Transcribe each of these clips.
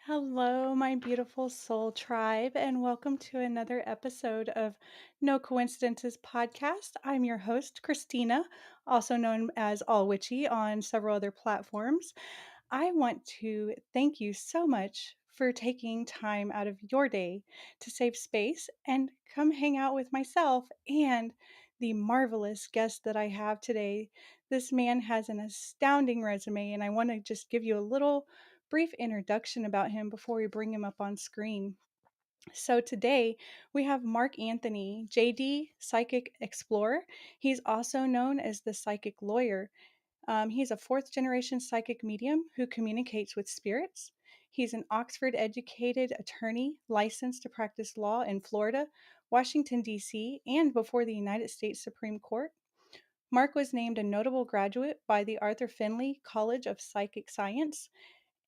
Hello, my beautiful soul tribe, and welcome to another episode of No Coincidences podcast. I'm your host, Cristina, also known as All Witchy on several other platforms. I want to thank you so much for taking time out of your day to save space and come hang out with myself and the marvelous guest that I have today. This man has an astounding resume, and I want to just give you a little brief introduction about him before we bring him up on screen. So today we have Mark Anthony, JD Psychic Explorer. He's also known as the Psychic Lawyer. He's a fourth generation psychic medium who communicates with spirits. He's an Oxford educated attorney licensed to practice law in Florida, Washington, D.C., and before the United States Supreme Court. Mark was named a notable graduate by the Arthur Findlay College of Psychic Science,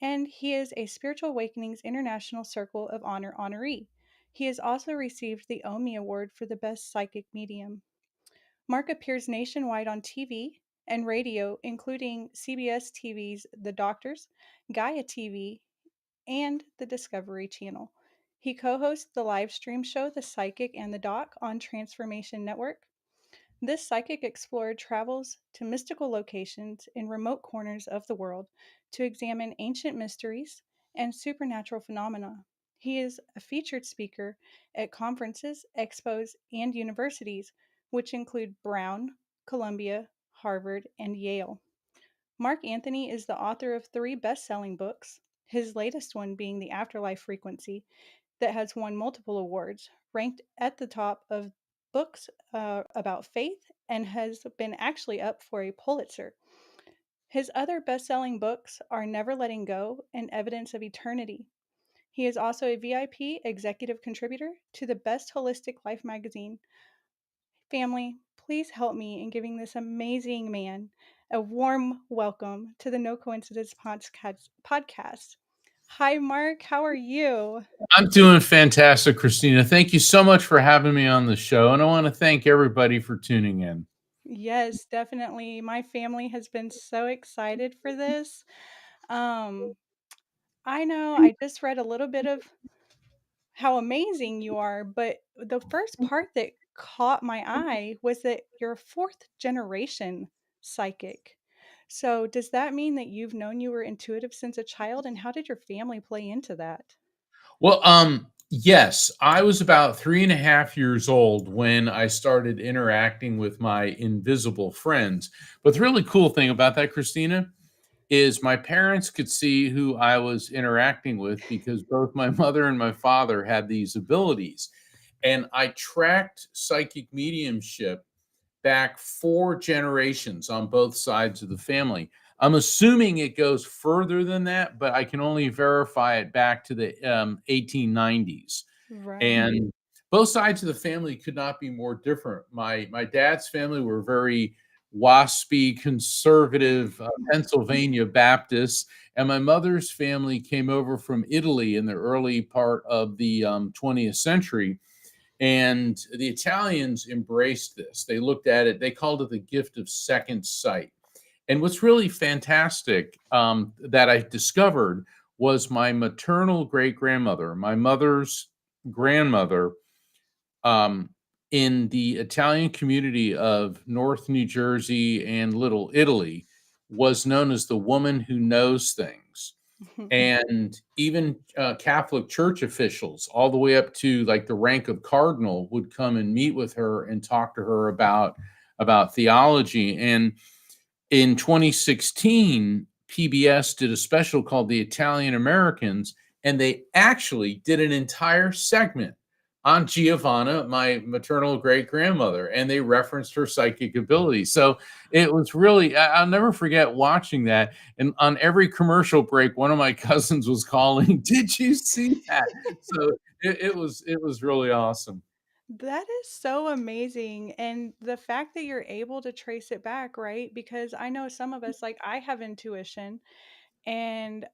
and he is a Spiritual Awakenings International Circle of Honor honoree. He has also received the OMMIE Award for the Best Psychic Medium. Mark appears nationwide on TV and radio, including CBS TV's The Doctors, Gaia TV, and the Discovery Channel. He co hosts the live stream show The Psychic and the Doc on Transformation Network. This psychic explorer travels to mystical locations in remote corners of the world to examine ancient mysteries and supernatural phenomena. He is a featured speaker at conferences, expos, and universities, which include Brown, Columbia, Harvard, and Yale. Mark Anthony is the author of 3 best selling books, his latest one being The Afterlife Frequency, that has won multiple awards, ranked at the top of books about faith, and has been actually up for a Pulitzer. His other best selling books are Never Letting Go and Evidence of Eternity. He is also a VIP executive contributor to the Best Holistic Life magazine. Family, please help me in giving this amazing man a warm welcome to the No Coincidence podcast. Hi, Mark. How are you? I'm doing fantastic, Christina. Thank you so much for having me on the show. And I want to thank everybody for tuning in. Yes, definitely. My family has been so excited for this. Um, I know I just read a little bit of how amazing you are, but the first part that caught my eye was that you're fourth generation psychic. So, does that mean that you've known you were intuitive since a child, and how did your family play into that? Well, yes, I was about 3.5 years old when I started interacting with my invisible friends. But the really cool thing about that, Christina, is my parents could see who I was interacting with because both my mother and my father had these abilities. And I tracked psychic mediumship back 4 generations on both sides of the family. I'm assuming it goes further than that, but I can only verify it back to the 1890s. Right. And both sides of the family could not be more different. My dad's family were very waspy, conservative Pennsylvania Baptists, and my mother's family came over from Italy in the early part of the 20th century. And the Italians embraced this. They looked at it, they called it the gift of second sight. And what's really fantastic that I discovered was my maternal great grandmother, my mother's grandmother, um, in the Italian community of North New Jersey and Little Italy, was known as the woman who knows things. And even Catholic Church officials, all the way up to like the rank of cardinal, would come and meet with her and talk to her about theology. And in 2016, PBS did a special called The Italian Americans, and they actually did an entire segment on Giovanna, my maternal great grandmother, and they referenced her psychic ability. So it was really, I'll never forget watching that. And on every commercial break, one of my cousins was calling, "Did you see that?" So it was really awesome. That is so amazing. And the fact that you're able to trace it back, right? Because I know some of us, like I have intuition, and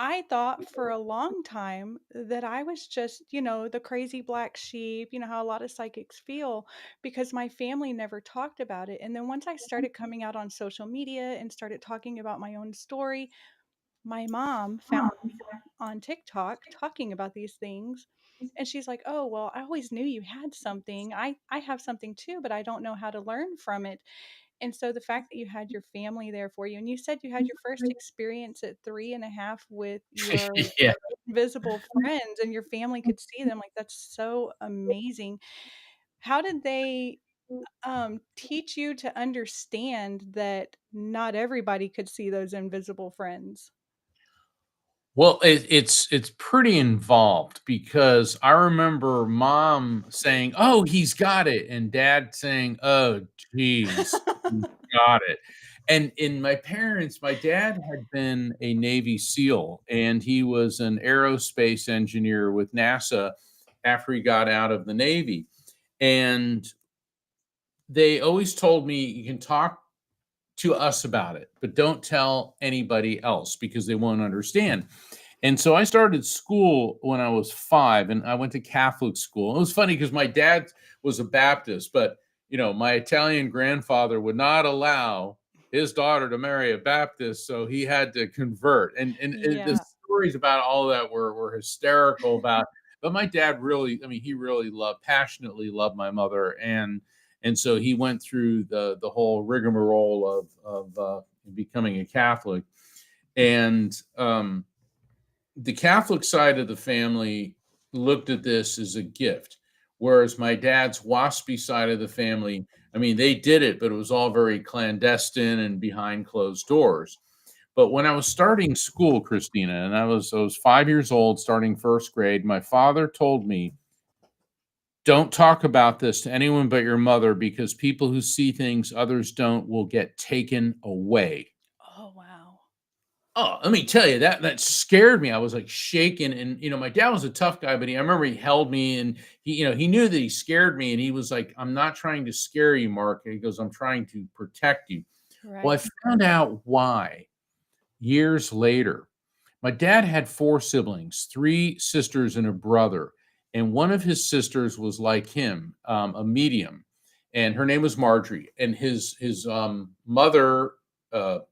I thought for a long time that I was just, the crazy black sheep, how a lot of psychics feel because my family never talked about it. And then once I started coming out on social media and started talking about my own story, my mom found on TikTok talking about these things. And she's like, "Oh, well, I always knew you had something. I have something too, but I don't know how to learn from it." And so the fact that you had your family there for you, and you said you had your first experience at 3.5 with your Yeah. invisible friends and your family could see them, like, that's so amazing. How did they, teach you to understand that not everybody could see those invisible friends? Well, it's pretty involved because I remember mom saying, "Oh, he's got it," and dad saying, "Oh, geez, he's got it." And in my dad had been a Navy SEAL, and he was an aerospace engineer with NASA after he got out of the Navy. And they always told me, "You can talk to us about it, but don't tell anybody else because they won't understand." And so I started school when I was 5, and I went to Catholic school. It was funny because my dad was a Baptist, but, my Italian grandfather would not allow his daughter to marry a Baptist, so he had to convert. And the Yeah. stories about all of that were hysterical about, but my dad really, I mean, he really passionately loved my mother, and so he went through the whole rigmarole of becoming a Catholic. And the Catholic side of the family looked at this as a gift, whereas my dad's waspy side of the family, I mean, they did it, but it was all very clandestine and behind closed doors. But when I was starting school, Christina, and I was 5 years old, starting first grade, my father told me, "Don't talk about this to anyone but your mother because people who see things others don't will get taken away." Oh, wow. Oh, let me tell you, that scared me. I was, like, shaking, and, my dad was a tough guy, but I remember he held me, and he knew that he scared me, and he was like, "I'm not trying to scare you, Mark." He goes, "I'm trying to protect you." Well, Right. I found out why years later. My dad had 4 siblings, 3 sisters and a brother, and one of his sisters was like him, a medium, and her name was Marjorie, and his mother,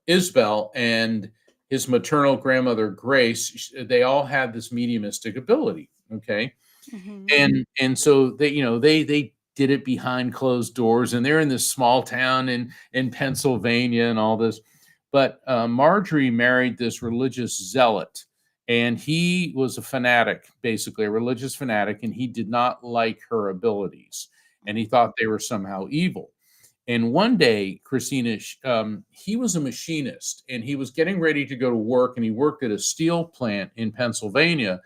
Isabel, and his maternal grandmother, Grace, they all had this mediumistic ability, okay? Mhm. And so they did it behind closed doors, and they're in this small town in Pennsylvania and all this. But Marjorie married this religious zealot, and he was a fanatic, basically a religious fanatic, and he did not like her abilities, and he thought they were somehow evil. And one day, Christina, he was a machinist and he was getting ready to go to work, and he worked at a steel plant in Pennsylvania.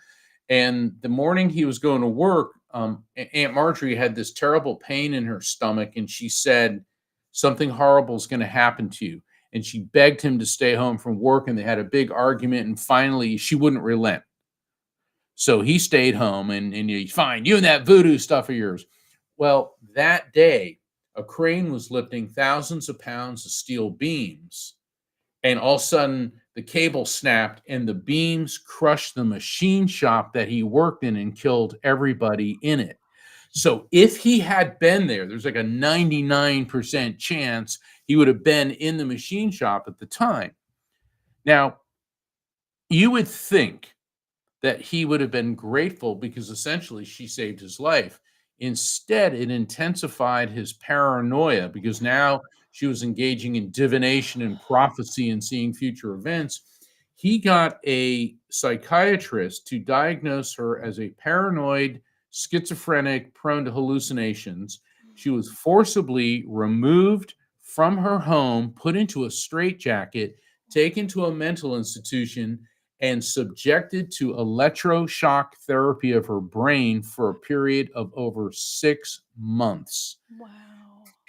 And the morning he was going to work, Aunt Marjorie had this terrible pain in her stomach, and she said, "Something horrible is going to happen to you." And she begged him to stay home from work, and they had a big argument. And finally, she wouldn't relent. So he stayed home, and you fine, you and that voodoo stuff of yours. Well, that day, a crane was lifting thousands of pounds of steel beams, and all of a sudden the cable snapped and the beams crushed the machine shop that he worked in and killed everybody in it. So if he had been there, there's like a 99% chance he would have been in the machine shop at the time. Now, you would think that he would have been grateful because essentially she saved his life. Instead, it intensified his paranoia because now she was engaging in divination and prophecy and seeing future events. He got a psychiatrist to diagnose her as a paranoid, schizophrenic, prone to hallucinations. She was forcibly removed from her home, put into a straitjacket, taken to a mental institution, and subjected to electroshock therapy of her brain for a period of over 6 months. Wow.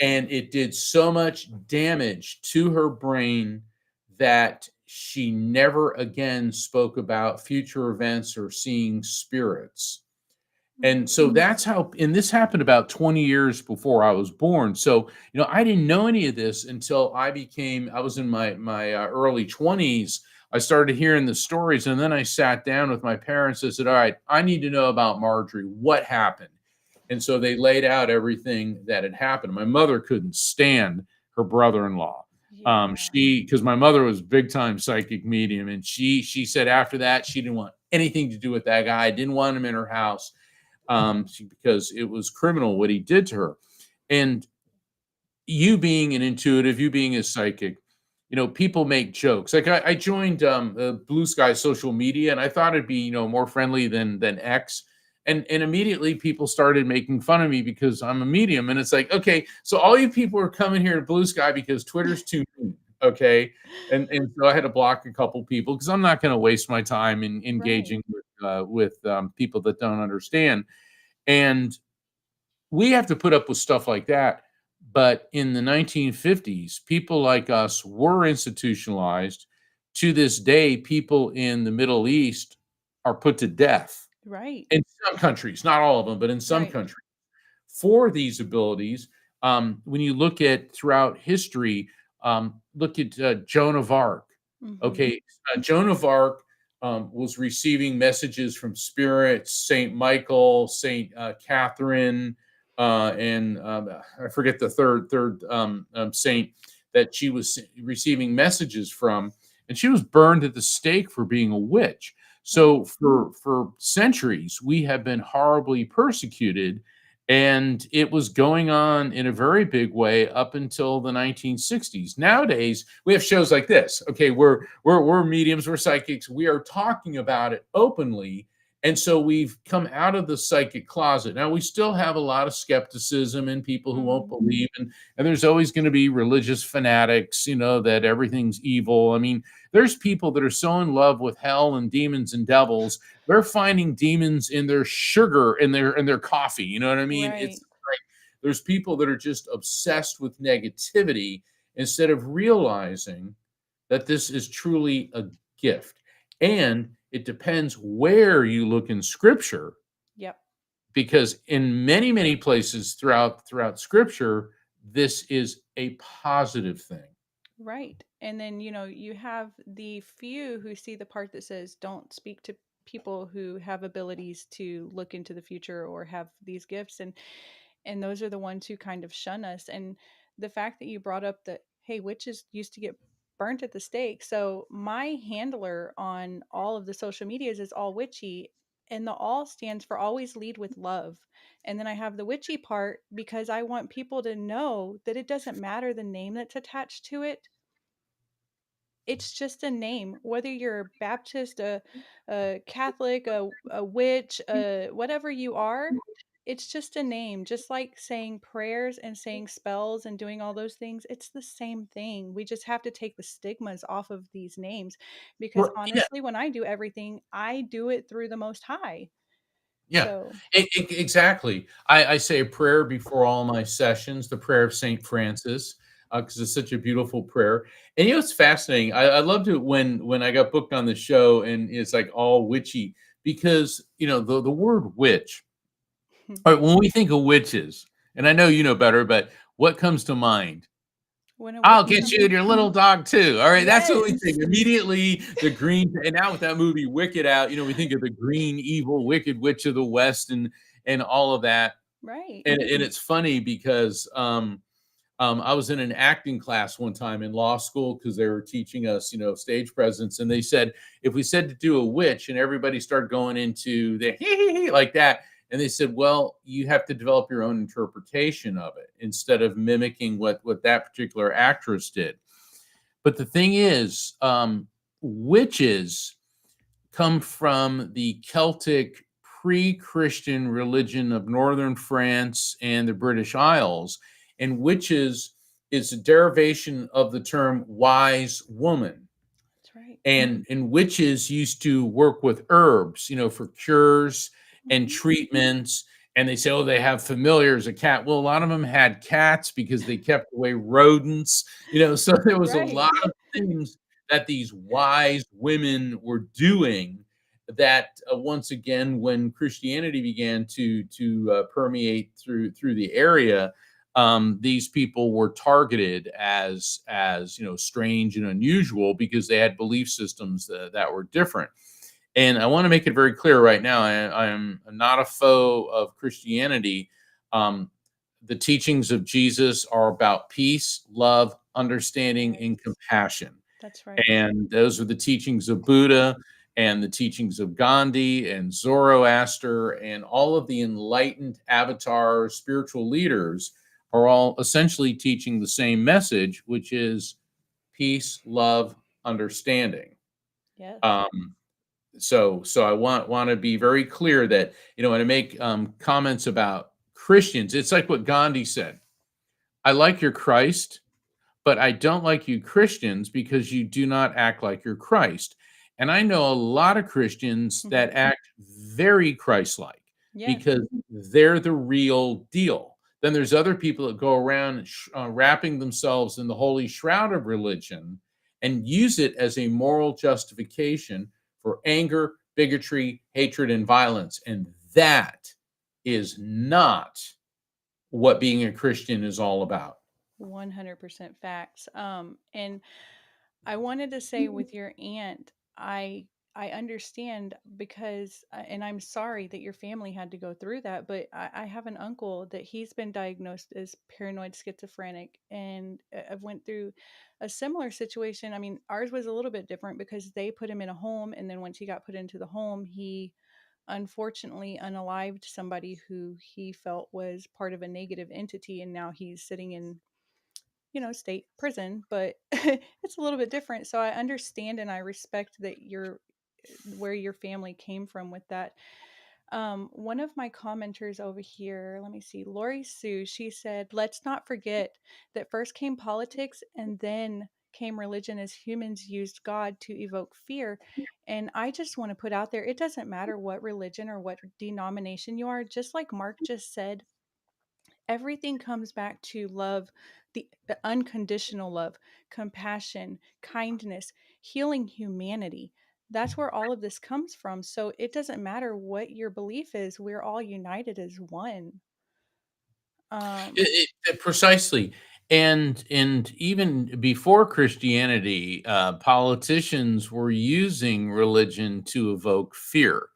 And it did so much damage to her brain that she never again spoke about future events or seeing spirits. And so that's how, and this happened about 20 years before I was born. So, I didn't know any of this until I was in my early 20s. I started hearing the stories, and then I sat down with my parents and said, "All right, I need to know about Marjorie. What happened?" And so they laid out everything that had happened. My mother couldn't stand her brother-in-law. Yeah. Because my mother was big time psychic medium, and she said after that she didn't want anything to do with that guy. Didn't want him in her house, because it was criminal what he did to her. And you being an intuitive, you being a psychic, people make jokes. Like I joined Blue Sky social media, and I thought it'd be more friendly than X. And immediately people started making fun of me because I'm a medium, and it's like, okay, so all you people are coming here to Blue Sky because Twitter's too mean, okay? And so I had to block a couple people because I'm not going to waste my time in Right. engaging with people that don't understand. And we have to put up with stuff like that. But in the 1950s, people like us were institutionalized. To this day, people in the Middle East are put to death Right. in some countries, not all of them, but in some Right. countries for these abilities. When you look at throughout history, look at Joan of Arc. Mhm. Okay, Joan of Arc was receiving messages from spirits, Saint Michael, Saint Catherine, and I forget the third saint that she was receiving messages from, and she was burned at the stake for being a witch. Right. So for centuries, we have been horribly persecuted, and it was going on in a very big way up until the 1960s. Nowadays, we have shows like this. Okay, we're mediums, we're psychics, we are talking about it openly. And so we've come out of the psychic closet. Now we still have a lot of skepticism and people who won't Mhm. believe, and there's always going to be religious fanatics, that everything's evil. I mean, there's people that are so in love with hell and demons and devils, they're finding demons in their sugar, in their coffee. You know what I mean? It's Right. like there's people that are just obsessed with negativity instead of realizing that this is truly a gift. And it depends where you look in scripture, Yep. because in many, many places throughout scripture, this is a positive thing. Right. And then, you have the few who see the part that says don't speak to people who have abilities to look into the future or have these gifts, and those are the ones who kind of shun us. And the fact that you brought up that, hey, witches used to get burnt at the stake. So my handler on all of the social medias is all witchy, and the all stands for always lead with love. And then I have the witchy part because I want people to know that it doesn't matter the name that's attached to it. It's just a name, whether you're Baptist, a Catholic, a witch, whatever you are. it's just a name, just like saying prayers and saying spells and doing all those things. It's the same thing. We just have to take the stigmas off of these names because Yeah, honestly, when I do everything, I do it through the Most High. yeah, So, exactly. I say a prayer before all my sessions, the prayer of Saint Francis, because it's such a beautiful prayer. And you know, it's fascinating. I loved it when I got booked on the show, and it's like all witchy because you know the word witch. All right, when we think of witches, and I know you know better, but what comes to mind? when a I'll witch get you comes, and your little dog too. All right, that's what we yes, think immediately. The green, and now with that movie Wicked out, you know, we think of the green, evil, wicked witch of the West, and all of that. right. And it's funny because I was in an acting class one time in law school because they were teaching us, you know, stage presence, and they said if we said to do a witch, and everybody started going into the like that, and they said, well, you have to develop your own interpretation of it instead of mimicking what that particular actress did. But the thing is, witches come from the Celtic pre-Christian religion of northern France and the British Isles, and witches is a derivation of the term wise woman. That's right. And witches used to work with herbs, you know, for cures and Hmm. treatments. And they say, oh, they have familiars, a cat. Well, a lot of them had cats because they kept away rodents, you know. So there was a Right. lot of things that these wise women were doing that once again, when Christianity began to permeate through the area, these people were targeted as you know strange and unusual because they had belief systems that were different. And I want to make it very clear right now, I am not a foe of Christianity. um, the teachings of Jesus are about peace, love, understanding, Yes, and compassion, that's right. and those are the teachings of Buddha and the teachings of Gandhi and Zoroaster, and all of the enlightened avatar spiritual leaders are all essentially teaching the same message, which is peace, love, understanding. Yes. Um, so I want to be very clear that you know when I make comments about Christians, it's like what Gandhi said: "I like your Christ, but I don't like you Christians because you do not act like you're Christ." And I know a lot of Christians Mhm. that act very Christ-like Yes. because they're the real deal. Then there's other people that go around wrapping themselves in the holy shroud of religion and use it as a moral justification for anger, bigotry, hatred, and violence. And that is not what being a Christian is all about. 100% facts. And I wanted to say with your aunt, I understand because, and I'm sorry that your family had to go through that, but I have an uncle that he's been diagnosed as paranoid schizophrenic, and I've went through a similar situation. I mean, ours was a little bit different because they put him in a home, and then once he got put into the home, he unfortunately unalived somebody who he felt was part of a negative entity, and now he's sitting in state prison, but it's a little bit different. So I understand and I respect that you're where your family came from with that. One of my commenters over here, let me see, Lori Sue, she said, let's not forget that first came politics and then came religion as humans used God to evoke fear. And I just want to put out there, it doesn't matter what religion or what denomination you are, just like Mark just said, everything comes back to love, the unconditional love, compassion, kindness, healing humanity. That's where all of this comes from. So it doesn't matter what your belief is, we're all united as one. Um, Precisely. And even before Christianity, politicians were using religion to evoke fear.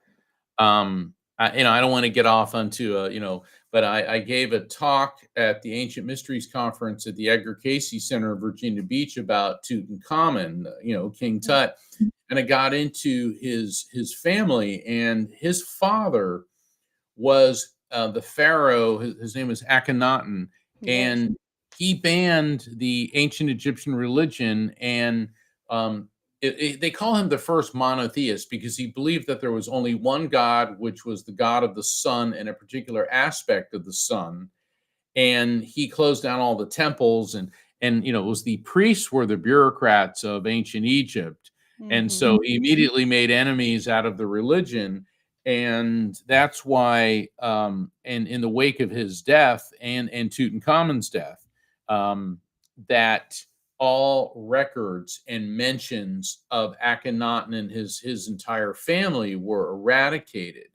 You know, I don't want to get off onto you know, but I gave a talk at the Ancient Mysteries Conference at the Edgar Cayce Center in Virginia Beach about Tutankhamun, you know, King mm, Tut, and I got into his family, and his father was the pharaoh. His name was Akhenaten, yes. and he banned the ancient Egyptian religion, and um, they call him the first monotheist because he believed that there was only one God, which was the God of the sun and a particular aspect of the sun. And he closed down all the temples, and it was the priests were the bureaucrats of ancient Egypt. And Mhm. so he immediately made enemies out of the religion. And that's why, and in the wake of his death and Tutankhamun's death, that all records and mentions of Akhenaten and his entire family were eradicated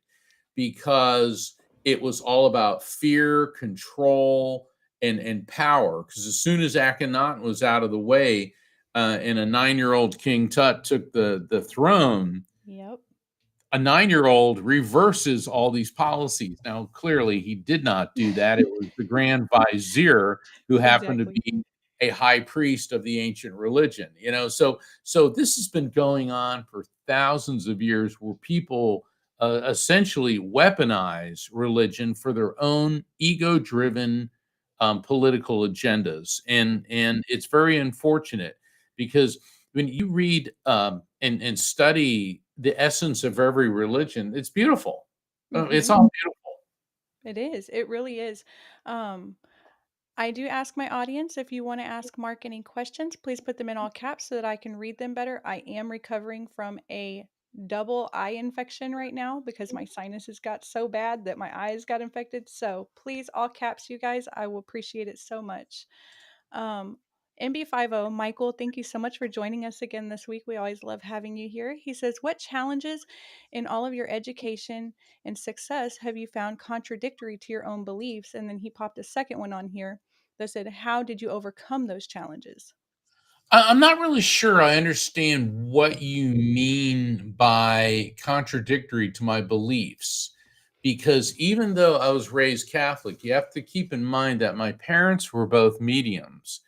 because it was all about fear, control, and power. Because as soon as Akhenaten was out of the way, and a 9-year-old King Tut took the throne, Yep. a 9-year-old reverses all these policies. Now, clearly, he did not do that. It was the Grand Vizier who happened to Exactly. be a high priest of the ancient religion. So this has been going on for thousands of years, where people essentially weaponize religion for their own ego-driven political agendas, and it's very unfortunate because when you read and study the essence of every religion, it's beautiful. It's Mhm. all beautiful. It is. It really is. Um, I do ask my audience if you want to ask Mark any questions, please put them in all caps so that I can read them better. I am recovering from a double eye infection right now because my sinuses got so bad that my eyes got infected. So please, all caps, you guys. I will appreciate it so much. Um, MB50, Michael, thank you so much for joining us again this week. We always love having you here. He says, what challenges in all of your education and success have you found contradictory to your own beliefs? And then he popped a second one on here that said, how did you overcome those challenges? I'm not really sure I understand what you mean by contradictory to my beliefs, because even though I was raised Catholic, you have to keep in mind that my parents were both mediums.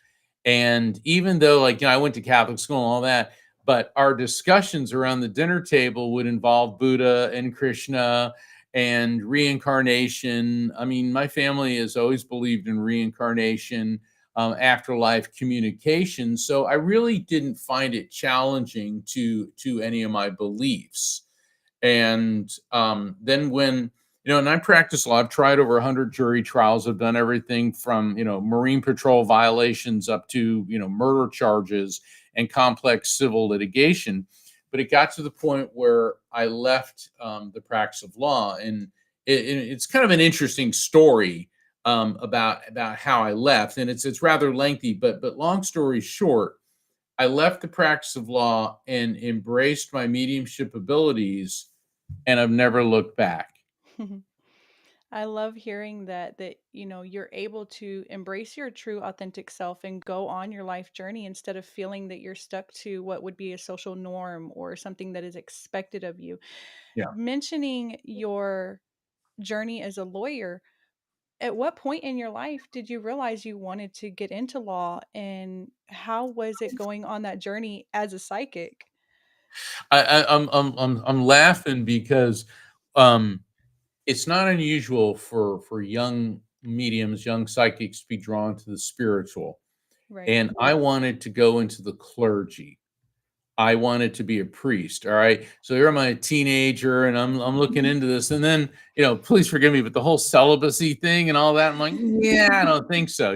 And even though, I went to Catholic school and all that, but our discussions around the dinner table would involve Buddha and Krishna and reincarnation. I mean, my family has always believed in reincarnation, afterlife communication. So I really didn't find it challenging to any of my beliefs. And then when and I practice law. I've tried over 100 jury trials. I've done everything from Marine Patrol violations up to murder charges and complex civil litigation. But it got to the point where I left the practice of law, and it's kind of an interesting story about how I left, and it's rather lengthy. But long story short, I left the practice of law and embraced my mediumship abilities, and I've never looked back. I love hearing that you're able to embrace your true authentic self and go on your life journey instead of feeling that you're stuck to what would be a social norm or something that is expected of you. Yeah. Mentioning your journey as a lawyer, at what point in your life did you realize you wanted to get into law, and how was it going on that journey as a psychic? I'm laughing because um, it's not unusual for young mediums, young psychics to be drawn to the spiritual. Right. And I wanted to go into the clergy. I wanted to be a priest. All right. So here I'm a teenager and I'm looking into this. And then, please forgive me, but the whole celibacy thing and all that, I'm like, yeah, I don't think so.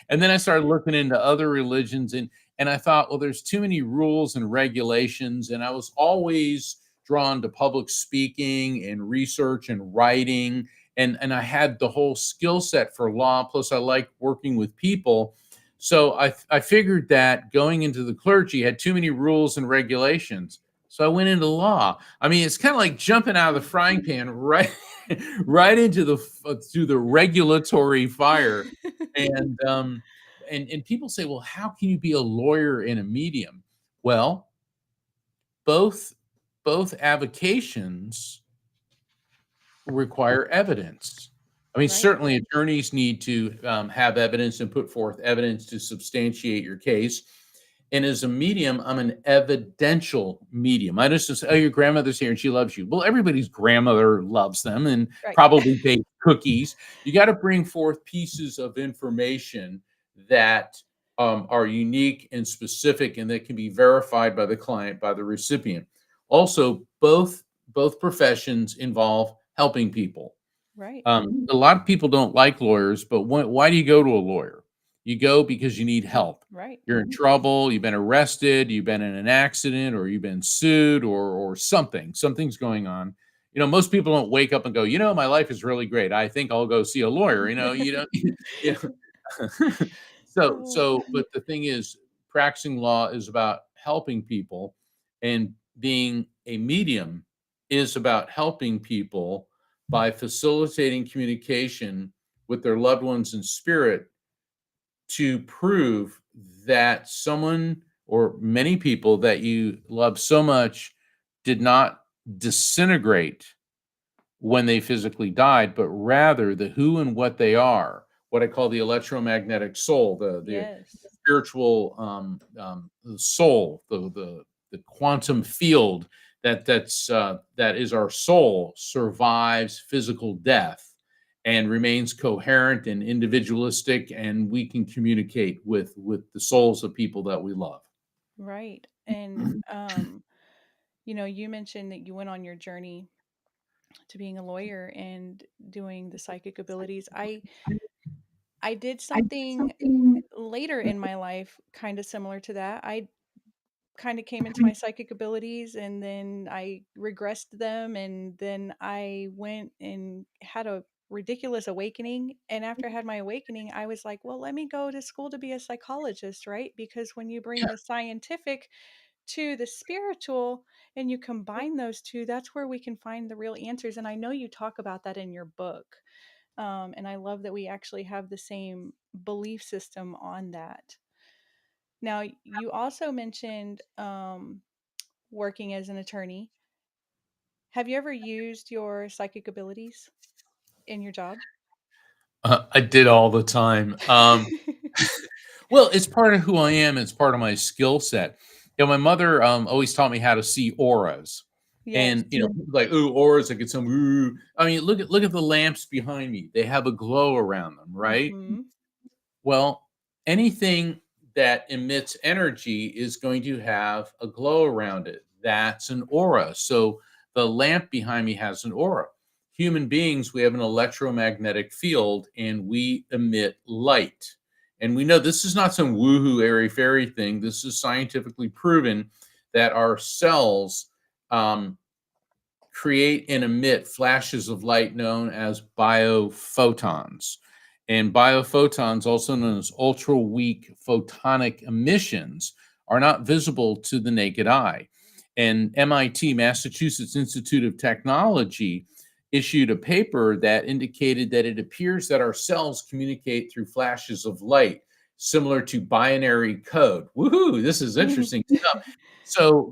And then I started looking into other religions, and I thought, well, there's too many rules and regulations. And I was always drawn to public speaking and research and writing. And I had the whole skill set for law. Plus I like working with people. So I figured that going into the clergy had too many rules and regulations. So I went into law. I mean, it's kind of like jumping out of the frying pan right right into the regulatory fire. And and people say, well, how can you be a lawyer and a medium? Well, both both avocations require evidence. I mean, Right. certainly attorneys need to have evidence and put forth evidence to substantiate your case. And as a medium, I'm an evidential medium. I just say, oh, your grandmother's here and she loves you. Well, everybody's grandmother loves them and Right. probably baked cookies. You got to bring forth pieces of information that are unique and specific, and that can be verified by the client, by the recipient. Also, both professions involve helping people. Right. A lot of people don't like lawyers, but why do you go to a lawyer? You go because you need help. Right. You're in trouble, you've been arrested, you've been in an accident, or you've been sued, or something. Something's going on. Most people don't wake up and go, my life is really great. I think I'll go see a lawyer. You don't. You know. Oh, But the thing is, practicing law is about helping people, and being a medium is about helping people by facilitating communication with their loved ones in spirit to prove that someone or many people that you love so much did not disintegrate when they physically died, but rather the who and what they are, what I call the electromagnetic soul, the yes. spiritual the soul, the quantum field that is our soul, survives physical death and remains coherent and individualistic, and we can communicate with the souls of people that we love. Right. And you mentioned that you went on your journey to being a lawyer and doing the psychic abilities. I did something later in my life kind of similar to that. I kind of came into my psychic abilities and then I regressed them, and then I went and had a ridiculous awakening. And after I had my awakening, I was like, well, let me go to school to be a psychologist, right? Because when you bring the scientific to the spiritual and you combine those two, that's where we can find the real answers. And I know you talk about that in your book. And I love that we actually have the same belief system on that. Now, you also mentioned working as an attorney. Have you ever used your psychic abilities in your job? I did all the time. Well, it's part of who I am. It's part of my skill set. My mother always taught me how to see auras, Yes. and like, ooh, auras. I get some. Ooh. I mean, look at the lamps behind me. They have a glow around them, right? Mhm. Well, anything that emits energy is going to have a glow around it. That's an aura. So the lamp behind me has an aura. Human beings, we have an electromagnetic field and we emit light. And we know this is not some woohoo airy fairy thing. This is scientifically proven that our cells um, create and emit flashes of light known as biophotons. And biophotons, also known as ultra weak photonic emissions, are not visible to the naked eye. And MIT, Massachusetts Institute of Technology, issued a paper that indicated that it appears that our cells communicate through flashes of light, similar to binary code. Woohoo, this is interesting stuff.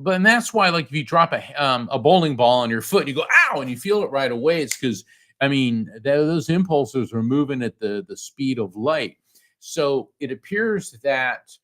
And that's why, like, if you drop a bowling ball on your foot, and you go ow, and you feel it right away. It's because, I mean, those impulses are moving at the speed of light. So it appears that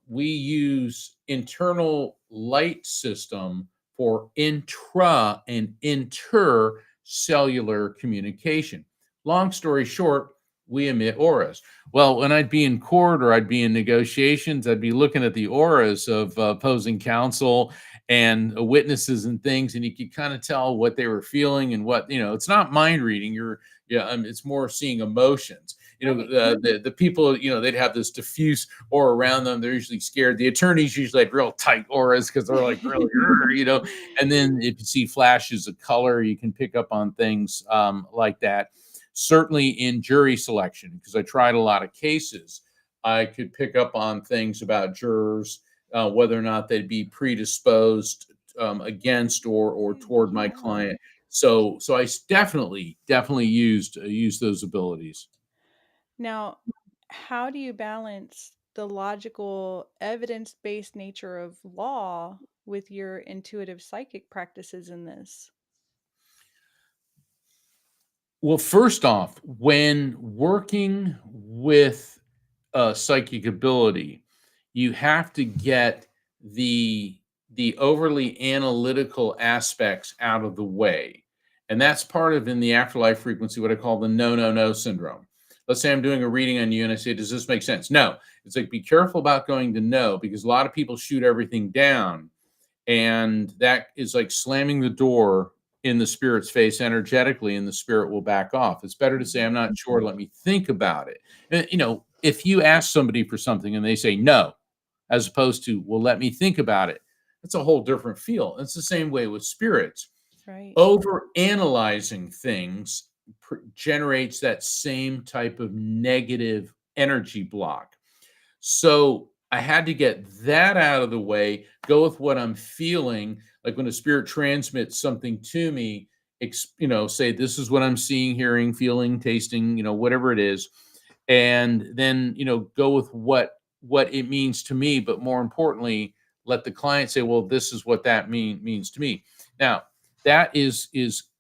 we use internal light system for intra and intercellular communication. Long story short, we emit auras. Well, when I'd be in court or I'd be in negotiations, I'd be looking at the auras of opposing counsel and witnesses and things, and you could kind of tell what they were feeling and what, it's not mind reading. It's more seeing emotions. Right. The people, they'd have this diffuse aura around them. They're usually scared. The attorneys usually had real tight auras because they're like really, And then if you see flashes of color, you can pick up on things like that. Certainly in jury selection, because I tried a lot of cases, I could pick up on things about jurors, whether or not they'd be predisposed against or toward my Yeah. client. So definitely used those abilities. Now, how do you balance the logical, evidence-based nature of law with your intuitive psychic practices in this? Well, first off, when working with a psychic ability, you have to get the the overly analytical aspects out of the way. And that's part of, in the afterlife frequency, what I call the no, no, no syndrome. let's say I'm doing a reading on you and I say, does this make sense? No. It's like, be careful about going to no, because a lot of people shoot everything down. And that is like slamming the door in the spirit's face energetically, and the spirit will back off. It's better to say, I'm not sure. Let me think about it. And, if you ask somebody for something and they say no, as opposed to, well, let me think about it, that's a whole different feel. It's the same way with spirits. Right. Over analyzing things generates that same type of negative energy block. So I had to get that out of the way, go with what I'm feeling. Like when a spirit transmits something to me, say, this is what I'm seeing, hearing, feeling, tasting, whatever it is. And then, go with what it means to me. But more importantly, let the client say, well, this is what that means to me. Now, that is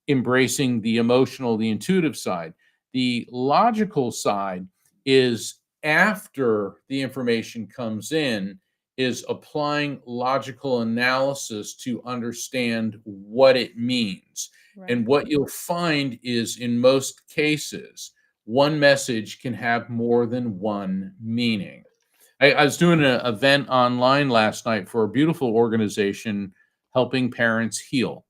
embracing the emotional, the intuitive side. The logical side is, after the information comes in, is applying logical analysis to understand what it means. Right. And what you'll find is, in most cases, one message can have more than one meaning. I was doing an event online last night for a beautiful organization helping parents heal.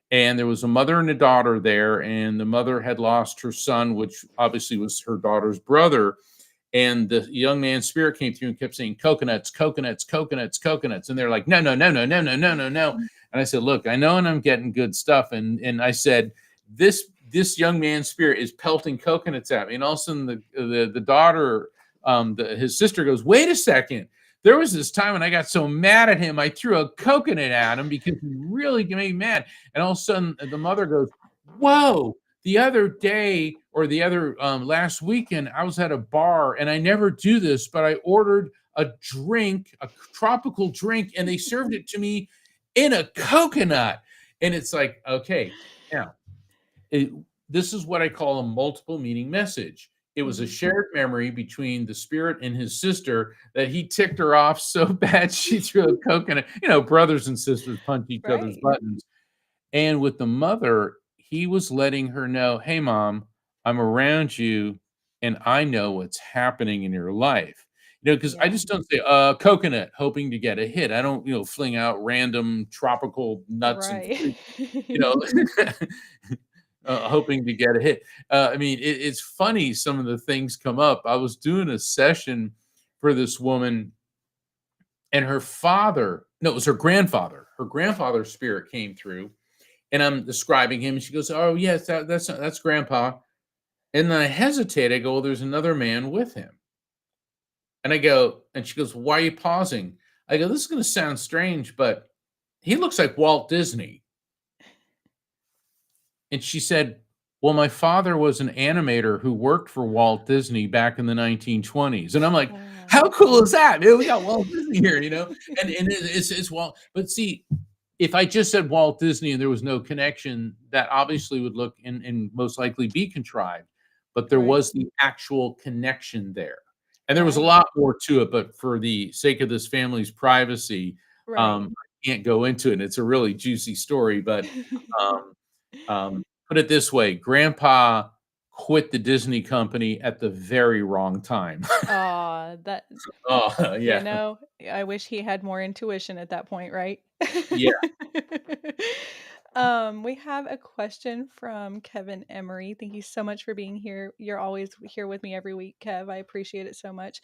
And there was a mother and a daughter there, and the mother had lost her son, which obviously was her daughter's brother. And the young man's spirit came through and kept saying, coconuts, coconuts, coconuts, coconuts. And they're like, no, no, no, no, no, no, no, no, no. And I said, look, I know, and I'm getting good stuff. And I said, this young man's spirit is pelting coconuts at me. And all of a sudden the daughter, his sister goes, wait a second. There was this time when I got so mad at him, I threw a coconut at him because he really made me mad. And all of a sudden the mother goes, whoa. The other day, or the other last weekend, I was at a bar, and I never do this, but I ordered a drink, a tropical drink, and they served it to me in a coconut. And it's like, okay, now this is what I call a multiple meaning message. It was a shared memory between the spirit and his sister that he ticked her off so bad she threw a coconut. Brothers and sisters punch each other's Right. buttons. And with the mother, he was letting her know, hey, mom, I'm around you and I know what's happening in your life. Because I Yeah. just don't say coconut hoping to get a hit. I don't, fling out random tropical nuts and Right. fruit, you know, hoping to get a hit. It's funny. Some of the things come up. I was doing a session for this woman, and her father, no, it was her grandfather. Her grandfather's spirit came through, and I'm describing him, and she goes, "Oh, yes, that's grandpa." And then I hesitate. I go, "Well, there's another man with him." And I go, and she goes, "Why are you pausing?" I go, "This is going to sound strange, but he looks like Walt Disney." And she said, "Well, my father was an animator who worked for Walt Disney back in the 1920s." And I'm like, Wow. "How cool is that? Man, we got Walt Disney here." And it's Walt. But see, if I just said Walt Disney and there was no connection, that obviously would look and most likely be contrived. But there Right. was the actual connection there. And there was a Right. lot more to it, but for the sake of this family's privacy, Right. I can't go into it. And it's a really juicy story, but um, put it this way, Grandpa quit the Disney company at the very wrong time. Aw, that Oh, you yeah. know, I wish he had more intuition at that point, right? Yeah. We have a question from Kevin Emery. Thank you so much for being here. You're always here with me every week, Kev. I appreciate it so much.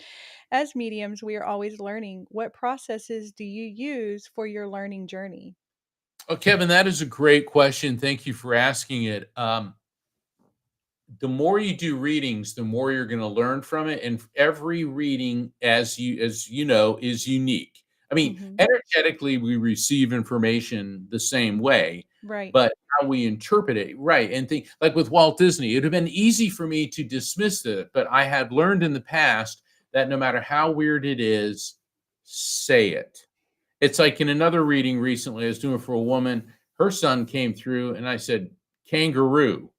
As mediums, we are always learning. What processes do you use for your learning journey? Oh, Kevin, that is a great question. Thank you for asking it. The more you do readings, the more you're going to learn from it. And every reading, as you know, is unique. I mean, Hmm. energetically, we receive information the same way, Right. but how we interpret it, right? And think like with Walt Disney, it would have been easy for me to dismiss it, but I had learned in the past that no matter how weird it is, say it. It's like in another reading recently, I was doing for a woman. Her son came through, and I said, kangaroo.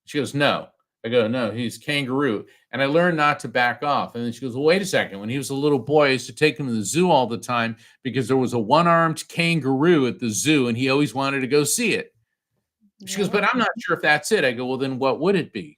She goes, no. I go, no, he's kangaroo. And I learned not to back off. And then she goes, well, wait a second. When he was a little boy, I used to take him to the zoo all the time because there was a one-armed kangaroo at the zoo, and he always wanted to go see it. She goes, Yep. but I'm not sure if that's it. I go, well, then what would it be?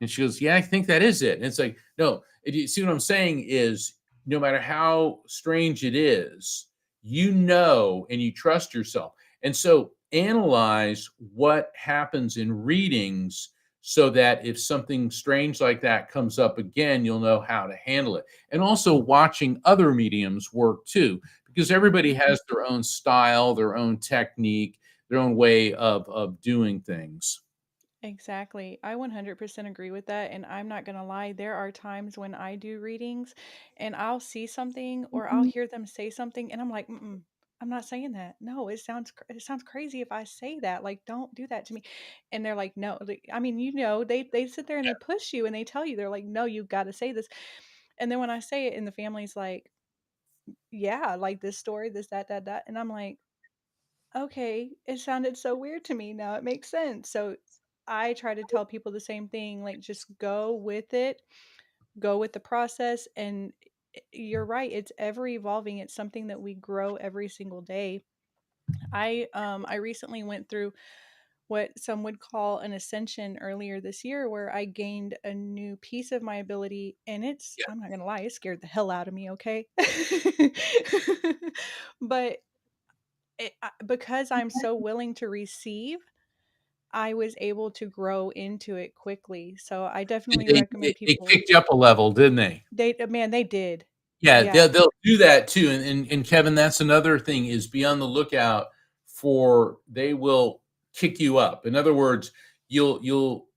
And she goes, yeah, I think that is it. And it's like, no, you see what I'm saying is no matter how strange it is, and you trust yourself. And so analyze what happens in readings so that if something strange like that comes up again, you'll know how to handle it. And also watching other mediums work too, because everybody Mhm. has their own style, their own technique, their own way of doing things. Exactly. I 100% agree with that. And I'm not going to lie, there are times when I do readings and I'll see something or I'll hear them say something and I'm like, mm-mm, I'm not saying that. No, it sounds crazy if I say that. Like, don't do that to me. And they're like, no. I mean, they sit there and they push you and they tell you, they're like, no, you got to say this. And then when I say it and the family's like, yeah, like this story, this, that. And I'm like, okay, it sounded so weird to me. Now it makes sense. So I try to tell people the same thing, like just go with it, go with the process. And you're right, it's ever evolving. It's something that we grow every single day. I recently went through what some would call an ascension earlier this year where I gained a new piece of my ability and I'm not going to lie, it scared the hell out of me, okay? But because I'm so willing to receive, I was able to grow into it quickly. So I definitely They recommend they people. kicked you up a level, didn't they? Man, they did. Yeah, Yeah. they'll do that too, and Kevin, that's another thing is be on the lookout for they will kick you up. In other words, you'll you'll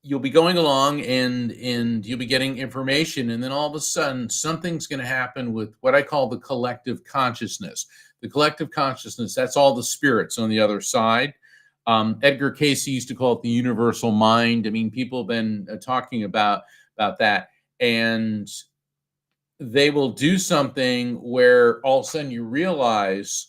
you'll be going along and you'll be getting information, and then all of a sudden something's going to happen with what I call the collective consciousness. The collective consciousness, that's all the spirits on the other side. Edgar Cayce used to call it the universal mind. I mean, people have been talking about that, and they will do something where all of a sudden you realize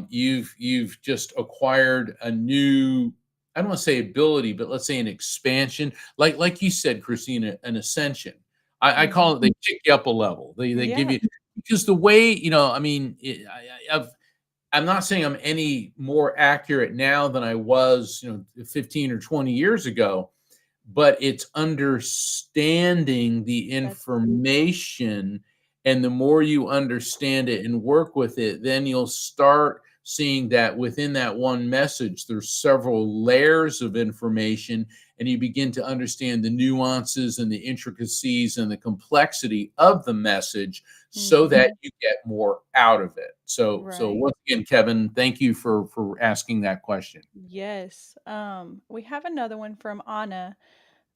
you've just acquired a new, I don't want to say ability, but let's say an expansion, like you said, Christina, an ascension. I call Mhm. it, they kick you up a level. They give Yeah, you, because the way, I mean, I'm not saying I'm any more accurate now than I was 15 or 20 years ago, but it's understanding the that's information. And the more you understand it and work with it, then you'll start seeing that within that one message, there's several layers of information, and you begin to understand the nuances and the intricacies and the complexity of the message so that mhm. you get more out of it. So Right. once again, Kevin, thank you for asking that question. Yes. We have another one from Anna.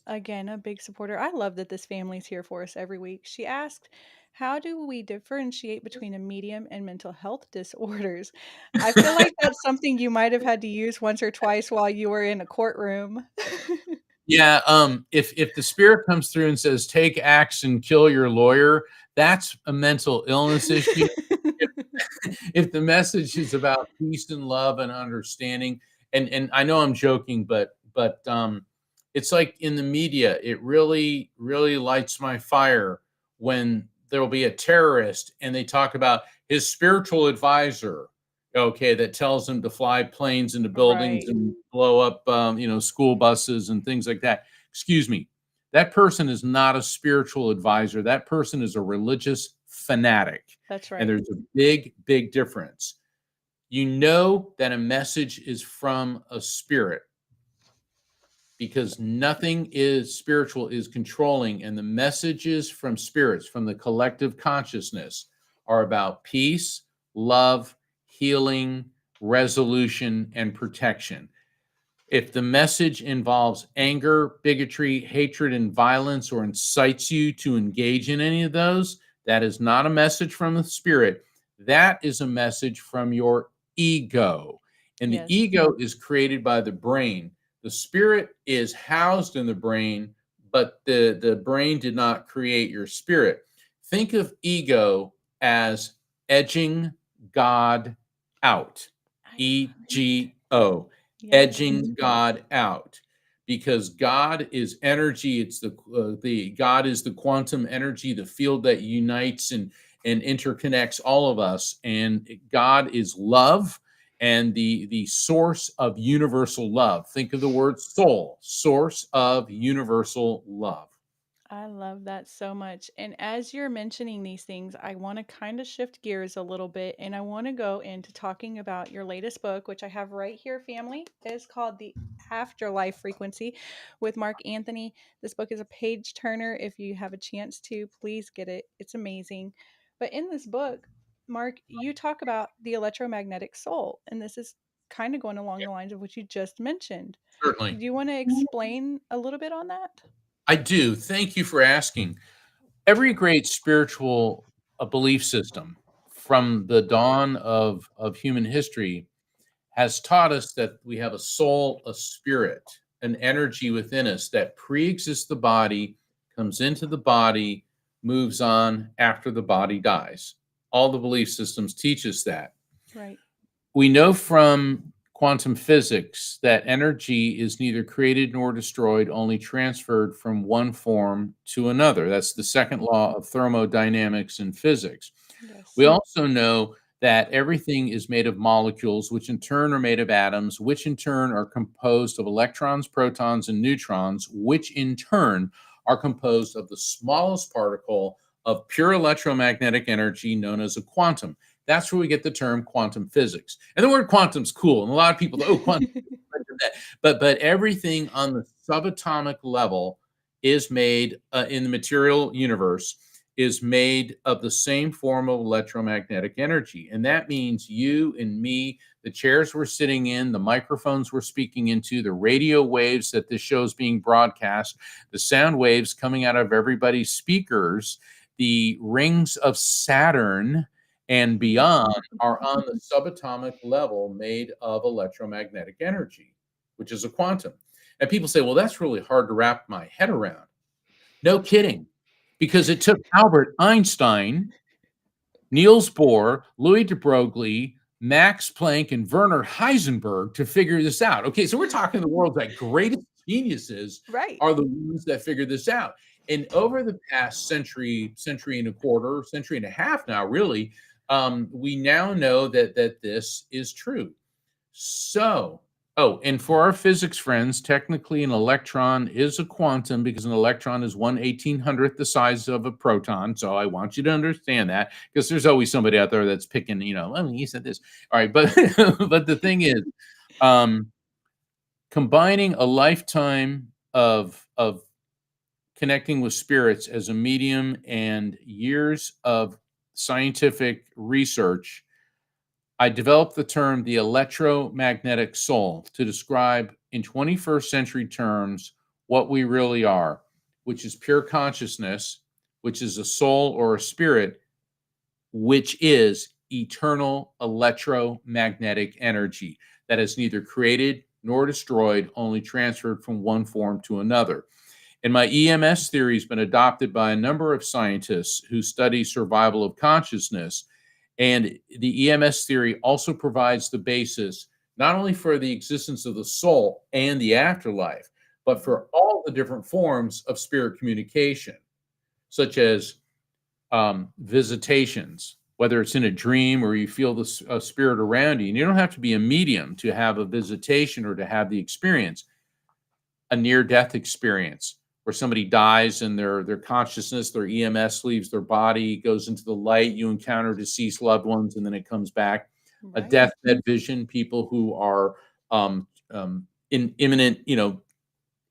Again, a big supporter. I love that this family's here for us every week. She asked, how do we differentiate between a medium and mental health disorders? I feel like that's something you might have had to use once or twice while you were in a courtroom. Yeah, if the spirit comes through and says, "Take action, kill your lawyer," that's a mental illness issue. If if the message is about peace and love and understanding, and I know I'm joking, but it's like in the media, it really lights my fire when there will be a terrorist and they talk about his spiritual advisor, okay, that tells him to fly planes into buildings Right. and blow up, school buses and things like that. Excuse me. That person is not a spiritual advisor. That person is a religious fanatic. That's And right. there's a big difference. You know that a message is from a spirit because nothing is spiritual is controlling, and the messages from spirits, from the collective consciousness, are about peace, love, healing, resolution, and protection. If the message involves anger, bigotry, hatred, and violence, or incites you to engage in any of those, that is not a message from the spirit. That is a message from your ego. And the Yes. ego is created by the brain. The spirit is housed in the brain, but the brain did not create your spirit. Think of ego as edging God out. I agree. EGO, Yes. edging God out, because God is energy. It's the God is the quantum energy, the field that unites and interconnects all of us, and God is love. and the source of universal love. Think of the word soul, source of universal love. I love that so much. And as you're mentioning these things, I want to kind of shift gears a little bit and I want to go into talking about your latest book, which I have right here, family. It's called The Afterlife Frequency with Mark Anthony. This book is a page turner. If you have a chance to, please get it. It's amazing. But in this book, Mark, you talk about the electromagnetic soul, and this is kind of going along the lines of what you just mentioned. Certainly. Do you want to explain a little bit on that? I do. Thank you for asking. Every great spiritual belief system from the dawn of human history has taught us that we have a soul, a spirit, an energy within us that pre-exists the body, comes into the body, moves on after the body dies. All the belief systems teach us that. Right. We know from quantum physics that energy is neither created nor destroyed, only transferred from one form to another. That's the second law of thermodynamics in physics. Yes. We also know that everything is made of molecules, which in turn are made of atoms, which in turn are composed of electrons, protons, and neutrons, which in turn are composed of the smallest particle of pure electromagnetic energy known as a quantum. That's where we get the term quantum physics. And the word quantum's cool. And a lot of people, oh, quantum. But everything on the subatomic level is made in the material universe is made of the same form of electromagnetic energy. And that means you and me, the chairs we're sitting in, the microphones we're speaking into, the radio waves that this show is being broadcast, the sound waves coming out of everybody's speakers, the rings of Saturn and beyond are on the subatomic level made of electromagnetic energy, which is a quantum. And people say, well, that's really hard to wrap my head around. No kidding. Because it took Albert Einstein, Niels Bohr, Louis de Broglie, Max Planck, and Werner Heisenberg to figure this out. Okay, so we're talking the world's like greatest geniuses Right. are the ones that figured this out. And over the past century, century and a quarter, century and a half now, really, we now know that this is true. So, oh, and for our physics friends, technically an electron is a quantum because an electron is 1/1800th the size of a proton. So I want you to understand that because there's always somebody out there that's picking, well, he said this. All right, but but the thing is, um, combining a lifetime of connecting with spirits as a medium and years of scientific research, I developed the term the electromagnetic soul to describe in 21st century terms what we really are, which is pure consciousness, which is a soul or a spirit, which is eternal electromagnetic energy that is neither created nor destroyed, only transferred from one form to another. And my EMS theory has been adopted by a number of scientists who study survival of consciousness. And the EMS theory also provides the basis not only for the existence of the soul and the afterlife, but for all the different forms of spirit communication, such as visitations, whether it's in a dream or you feel the spirit around you. And you don't have to be a medium to have a visitation or to have the experience. A near-death experience where somebody dies and their consciousness, their EMS leaves their body, goes into the light, you encounter deceased loved ones, and then it comes back. A Right. deathbed vision, people who are in imminent,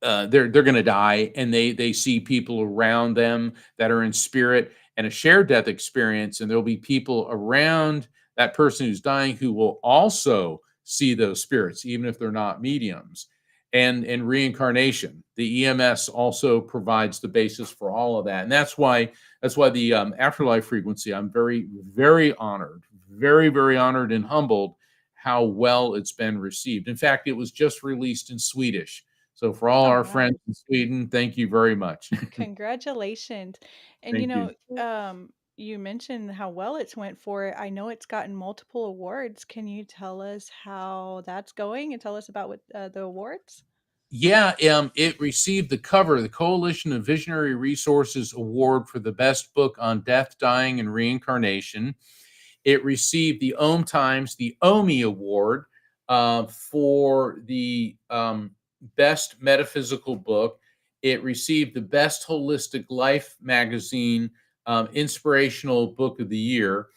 they're going to die, and they see people around them that are in spirit, and a shared death experience, and there'll be people around that person who's dying who will also see those spirits, even if they're not mediums. And reincarnation, the EMS also provides the basis for all of that, and that's why the afterlife frequency. I'm very, very honored, very, very honored and humbled how well it's been received. In fact, it was just released in Swedish. So for all Oh, our wow. friends in Sweden, thank you very much. Congratulations. And Thank you. you mentioned how well it's went for it. I know it's gotten multiple awards. Can you tell us how that's going and tell us about what the awards? Yeah, it received the Coalition of Visionary Resources Award for the best book on death, dying, and reincarnation. It received the Times, the OMMIE Award for the best metaphysical book. It received the Best Holistic Life magazine inspirational book of the year.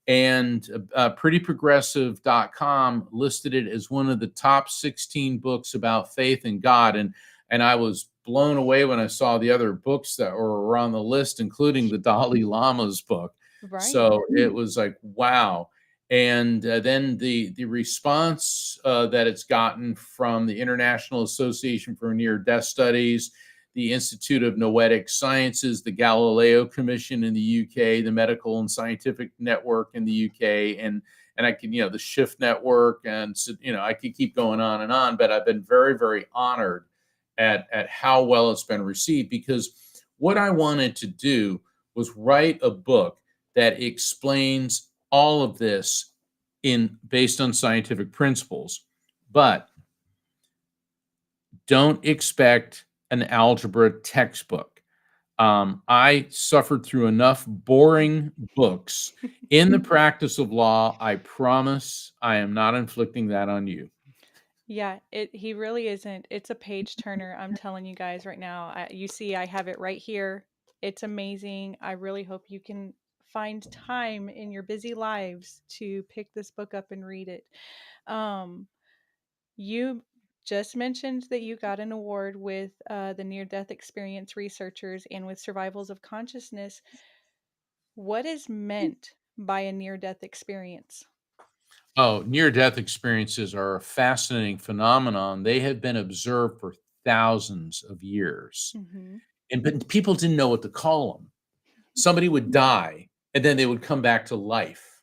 And prettyprogressive.com listed it as one of the top 16 books about faith in God. And I was blown away when I saw the other books that were on the list, including the Dalai Lama's book. Right. So it was like, wow. And then the response that it's gotten from the International Association for Near-Death Studies, the Institute of Noetic Sciences, the Galileo Commission in the UK, the Medical and Scientific Network in the UK, and I can, the Shift Network, and so, I could keep going on and on. But I've been very, very honored at how well it's been received, because what I wanted to do was write a book that explains all of this based on scientific principles. But don't expect an algebra textbook. I suffered through enough boring books in the practice of law. I promise I am not inflicting that on you. Yeah, he really isn't. It's a page turner. I'm telling you guys right now. You see, I have it right here. It's amazing. I really hope you can find time in your busy lives to pick this book up and read it. Um, you just mentioned that you got an award with the near death experience researchers and with survivals of consciousness. What is meant by a near death experience? Oh, near-death experiences are a fascinating phenomenon. They have been observed for thousands of years, Hmm. but people didn't know what to call them. Somebody would die, and then they would come back to life,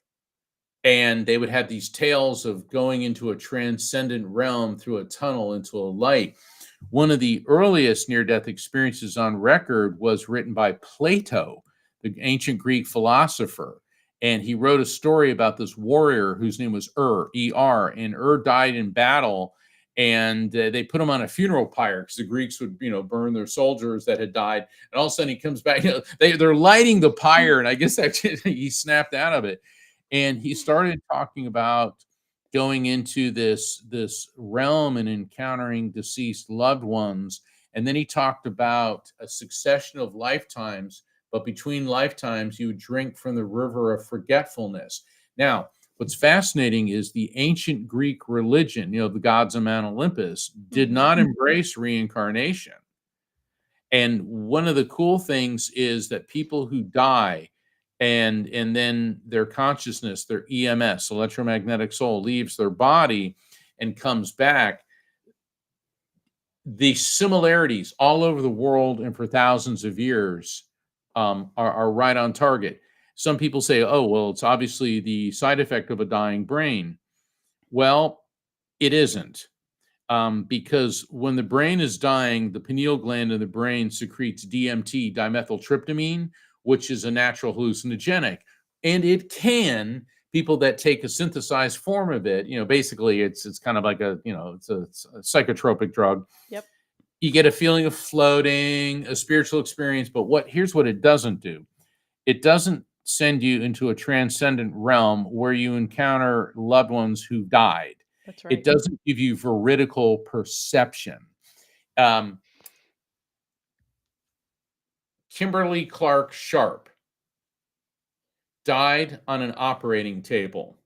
and they would have these tales of going into a transcendent realm through a tunnel into a light. One of the earliest near-death experiences on record was written by Plato, the ancient Greek philosopher. And he wrote a story about this warrior whose name was Er, and died in battle. And they put him on a funeral pyre because the Greeks would, burn their soldiers that had died. And all of a sudden he comes back. They're lighting the pyre, and I guess that he snapped out of it. And he started talking about going into this realm and encountering deceased loved ones. And then he talked about a succession of lifetimes, but between lifetimes you drink from the river of forgetfulness. Now, what's fascinating is the ancient Greek religion, the gods of Mount Olympus, did Hmm. not embrace reincarnation. And one of the cool things is that people who die and then their consciousness, their EMS, electromagnetic soul, leaves their body and comes back, the similarities all over the world and for thousands of years are right on target. Some people say, oh, well, it's obviously the side effect of a dying brain. Well, it isn't. Because when the brain is dying, the pineal gland in the brain secretes DMT, dimethyltryptamine, which is a natural hallucinogenic. And it can, people that take a synthesized form of it, basically it's kind of like it's a psychotropic drug. Yep. You get a feeling of floating, a spiritual experience. But here's what it doesn't do. It doesn't send you into a transcendent realm where you encounter loved ones who died. That's It right. doesn't give you veridical perception. Um, Kimberly Clark Sharp died on an operating table,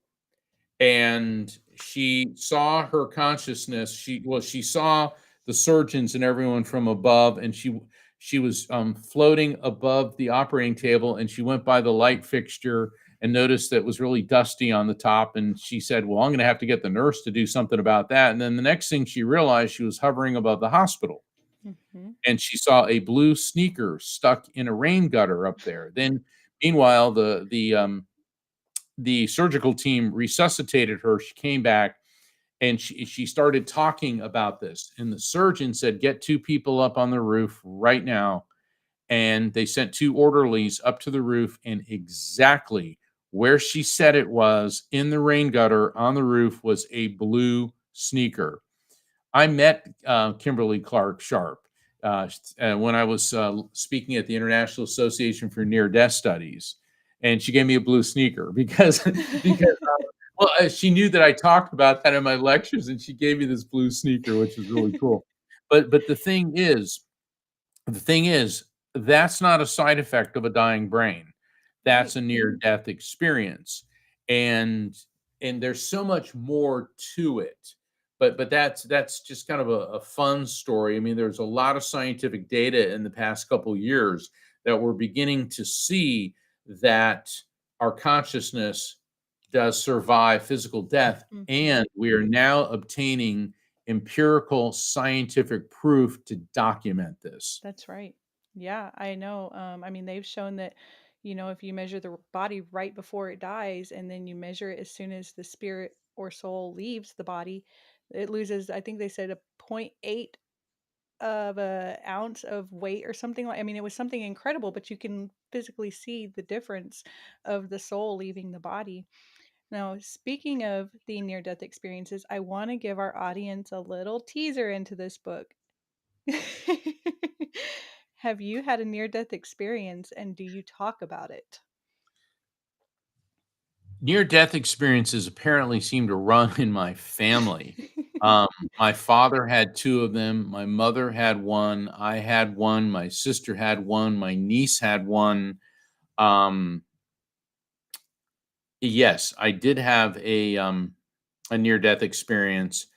and she saw her consciousness. She saw the surgeons and everyone from above, and she was floating above the operating table, and she went by the light fixture and noticed that it was really dusty on the top. And she said, well, I'm going to have to get the nurse to do something about that. And then the next thing she realized, she was hovering above the hospital, Hmm. and she saw a blue sneaker stuck in a rain gutter up there. Then, meanwhile, the surgical team resuscitated her. She came back, and she started talking about this. And the surgeon said, get two people up on the roof right now. And they sent two orderlies up to the roof, and exactly where she said it was, in the rain gutter on the roof, was a blue sneaker. I met Kimberly Clark Sharp when I was speaking at the International Association for Near-Death Studies. and she gave me a blue sneaker because well, she knew that I talked about that in my lectures, and she gave me this blue sneaker, which was really cool. But the thing is, that's not a side effect of a dying brain. Right. That's a near-death experience, and there's so much more to it. But that's just kind of a fun story. I mean, there's a lot of scientific data in the past couple years that we're beginning to see that our consciousness does survive physical death, Mhm. and we are now obtaining empirical scientific proof to document this. That's right. Yeah, I know. I mean, they've shown that, if you measure the body right before it dies and then you measure it as soon as the spirit or soul leaves the body, it loses, I think they said a point 0.8 of a ounce of weight or something like, I mean, it was something incredible, but you can physically see the difference of the soul leaving the body. Now, speaking of the near-death experiences, I want to give our audience a little teaser into this book. Have you had a near-death experience and do you talk about it? Near-death experiences apparently seem to run in my family. Um, my father had 2 of them, my mother had 1, I had 1, my sister had 1, my niece had 1. Um, yes, I did have a near-death experience,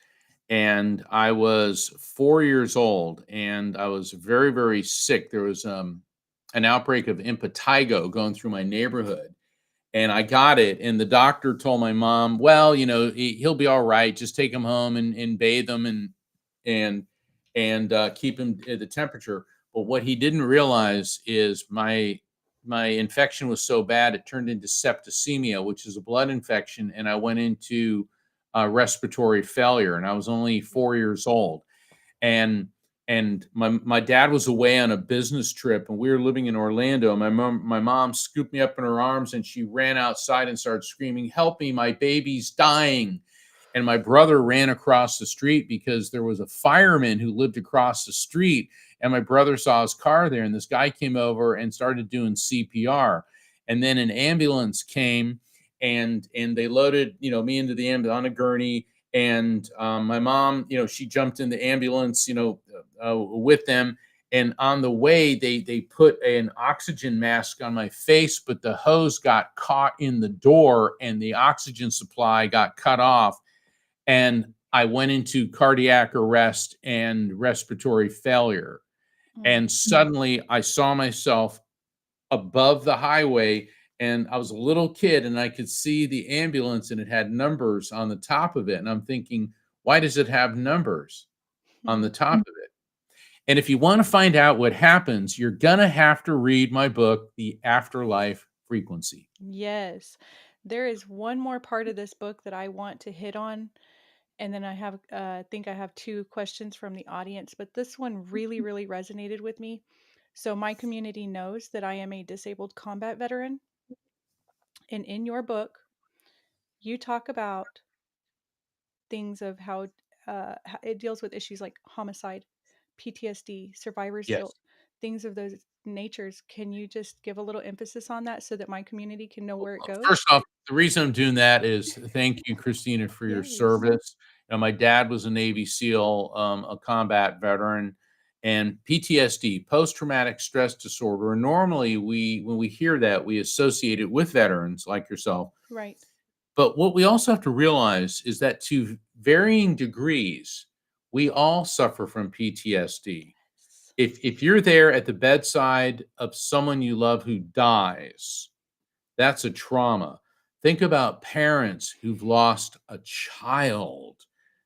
and I was 4 years old, and I was very, very sick. There was, an outbreak of impetigo going through my neighborhood, and I got it, and the doctor told my mom, "Well, he'll be all right. Just take him home and bathe him and keep him at the temperature." But what he didn't realize is my infection was so bad it turned into septicemia, which is a blood infection, and I went into respiratory failure, and I was only 4 years old, and my dad was away on a business trip, and we were living in Orlando. My mom scooped me up in her arms, and she ran outside and started screaming, "Help me, my baby's dying." And my brother ran across the street because there was a fireman who lived across the street, and my brother saw his car there, and this guy came over and started doing CPR. And then an ambulance came, and they loaded, me into the ambulance on a gurney, and my mom, she jumped in the ambulance, with them. And on the way, they put an oxygen mask on my face, but the hose got caught in the door, and the oxygen supply got cut off, and I went into cardiac arrest and respiratory failure. Mm. And suddenly, I saw myself above the highway, and I was a little kid, and I could see the ambulance, and it had numbers on the top of it, and I'm thinking, "Why does it have numbers on the top of it?" And if you wanna find out what happens, you're gonna have to read my book, The Afterlife Frequency. Yes. There is one more part of this book that I want to hit on, and then I think I have two questions from the audience, but this one really, really resonated with me. So my community knows that I am a disabled combat veteran, and in your book, you talk about things of how it deals with issues like homicide, PTSD, survivor's Yes. guilt, things of those natures. Can you just give a little emphasis on that so that my community can know where it goes? First off, the reason I'm doing that is thank you, Christina, for your Yes. service. My dad was a Navy SEAL, a combat veteran, and PTSD, post-traumatic stress disorder. Normally, when we hear that, we associate it with veterans like yourself. Right. But what we also have to realize is that to varying degrees, we all suffer from PTSD. S- If you're there at the bedside of someone you love who dies, that's a trauma. Think about parents who've lost a child.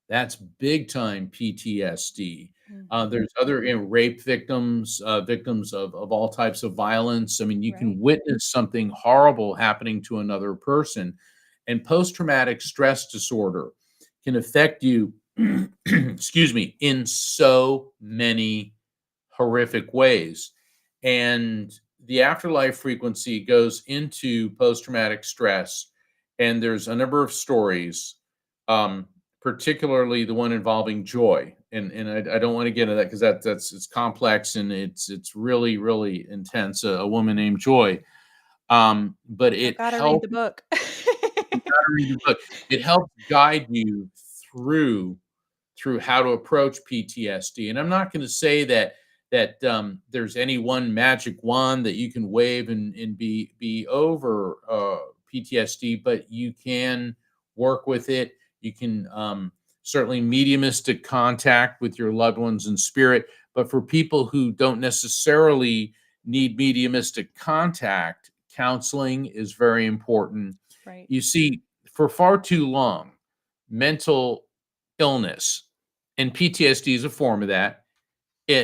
That's big time PTSD. Mhm. There's other, rape victims, victims of all types of violence. I mean, you Right. can witness something horrible happening to another person. And post traumatic stress disorder can affect you, excuse me, in so many horrific ways. And the afterlife frequency goes into post traumatic stress. And there's a number of stories, particularly the one involving joy. And I don't want to get into that because that's it's complex and it's really, really intense. A woman named Joy. But I it gotta read the helps. book. You gotta read the book. It helps guide you through how to approach PTSD. And I'm not going to say that there's any one magic wand that you can wave and be over PTSD, but you can work with it. You can certainly mediumistic contact with your loved ones in spirit. But for people who don't necessarily need mediumistic contact, counseling is very important. Right. You see, for far too long, mental illness, and PTSD is a form of that.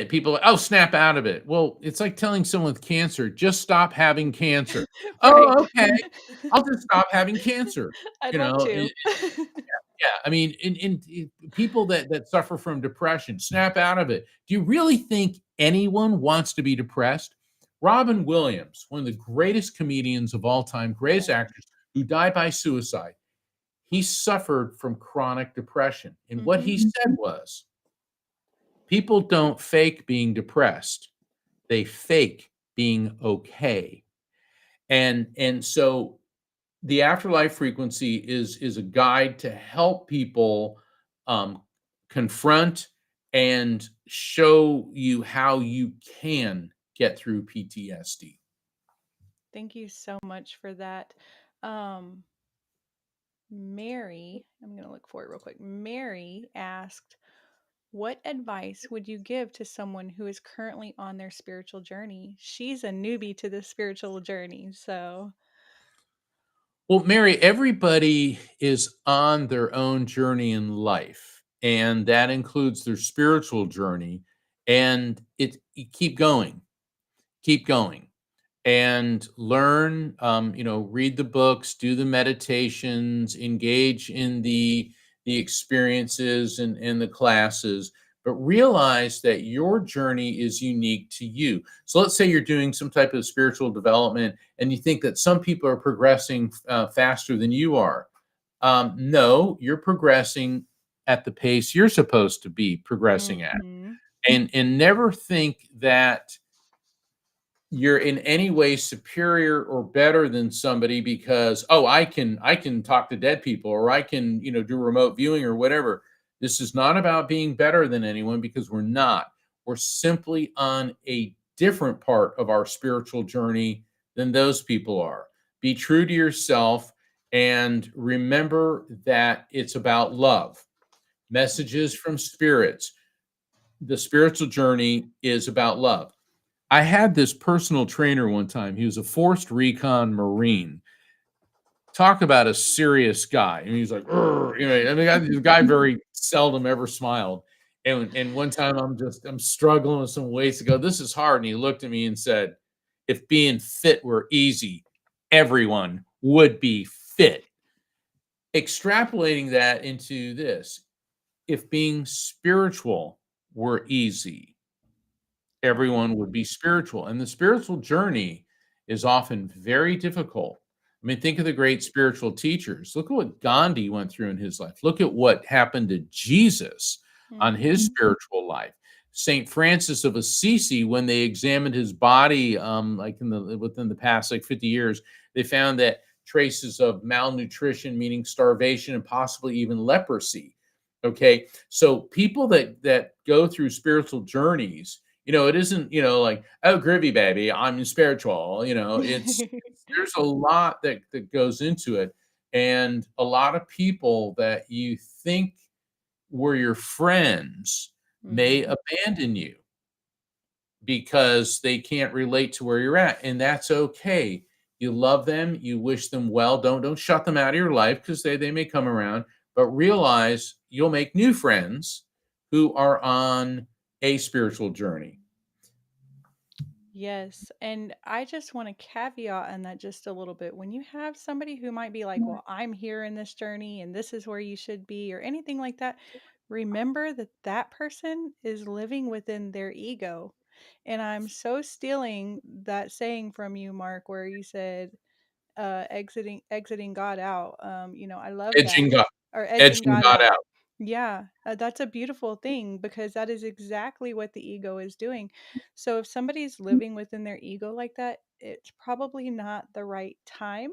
People are, oh, snap out of it. Well, it's like telling someone with cancer, just stop having cancer. Right. Oh, okay. I'll just stop having cancer. I'd You love know, to. yeah. I mean, people that suffer from depression, snap out of it. Do you really think anyone wants to be depressed? Robin Williams, one of the greatest comedians of all time, greatest Right. actors, who died by suicide, he suffered from chronic depression. And what Mhm. he said was, people don't fake being depressed. They fake being okay. And so the afterlife frequency is a guide to help people um, confront and show you how you can get through PTSD. Thank you so much for that. Um, Mary, I'm going to look for it real quick. Mary asked, what advice would you give to someone who is currently on their spiritual journey? She's a newbie to the spiritual journey. So, Well, Mary, everybody is on their own journey in life, and that includes their spiritual journey. And you keep going, and learn. Read the books, do the meditations, engage in the experiences and the classes, but realize that your journey is unique to you. So let's say you're doing some type of spiritual development and you think that some people are progressing faster than you are. No, you're progressing at the pace you're supposed to be progressing at. mhm. And never think that you're in any way superior or better than somebody because, oh, I can talk to dead people, or I can do remote viewing or whatever. This is not about being better than anyone, because we're not. We're simply on a different part of our spiritual journey than those people are. Be true to yourself, and remember that it's about love. Messages from spirits. The spiritual journey is about love. I had this personal trainer one time. He was a forced recon Marine. Talk about a serious guy. And he's like, "Urgh," I mean, the guy very seldom ever smiled. And one time I'm struggling with some weights to go, this is hard. And he looked at me and said, if being fit were easy, everyone would be fit. Extrapolating that into this, if being spiritual were easy, everyone would be spiritual. And the spiritual journey is often very difficult. I mean, think of the great spiritual teachers. Look at what Gandhi went through in his life. Look at what happened to Jesus on his Mhm. spiritual life. Saint Francis of Assisi, when they examined his body, like within the past like 50 years, they found that traces of malnutrition, meaning starvation, and possibly even leprosy. Okay, so people that go through spiritual journeys, it isn't, like, oh, groovy baby, I'm spiritual. There's a lot that goes into it. And a lot of people that you think were your friends may Mhm. abandon you because they can't relate to where you're at. And that's okay. You love them, you wish them well. Don't shut them out of your life, because they may come around, but realize you'll make new friends who are on a spiritual journey. Yes, and I just want to caveat on that just a little bit. When you have somebody who might be like, well, I'm here in this journey and this is where you should be, or anything like that, remember that that person is living within their ego. And I'm so stealing that saying from you, Mark, where you said, exiting God out. I love that. Edging God Or edging edging God God out. out. Yeah, that's a beautiful thing because that is exactly what the ego is doing. So if somebody's living within their ego like that, it's probably not the right time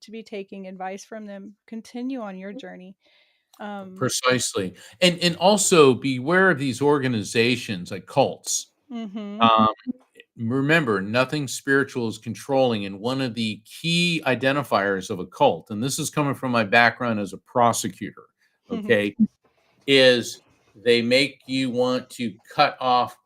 to be taking advice from them. Continue on your journey. Um, Precisely. And also beware of these organizations like cults. mhm. Um, remember, nothing spiritual is controlling, and one of the key identifiers of a cult, and this is coming from my background as a prosecutor, okay, is they make you want to cut off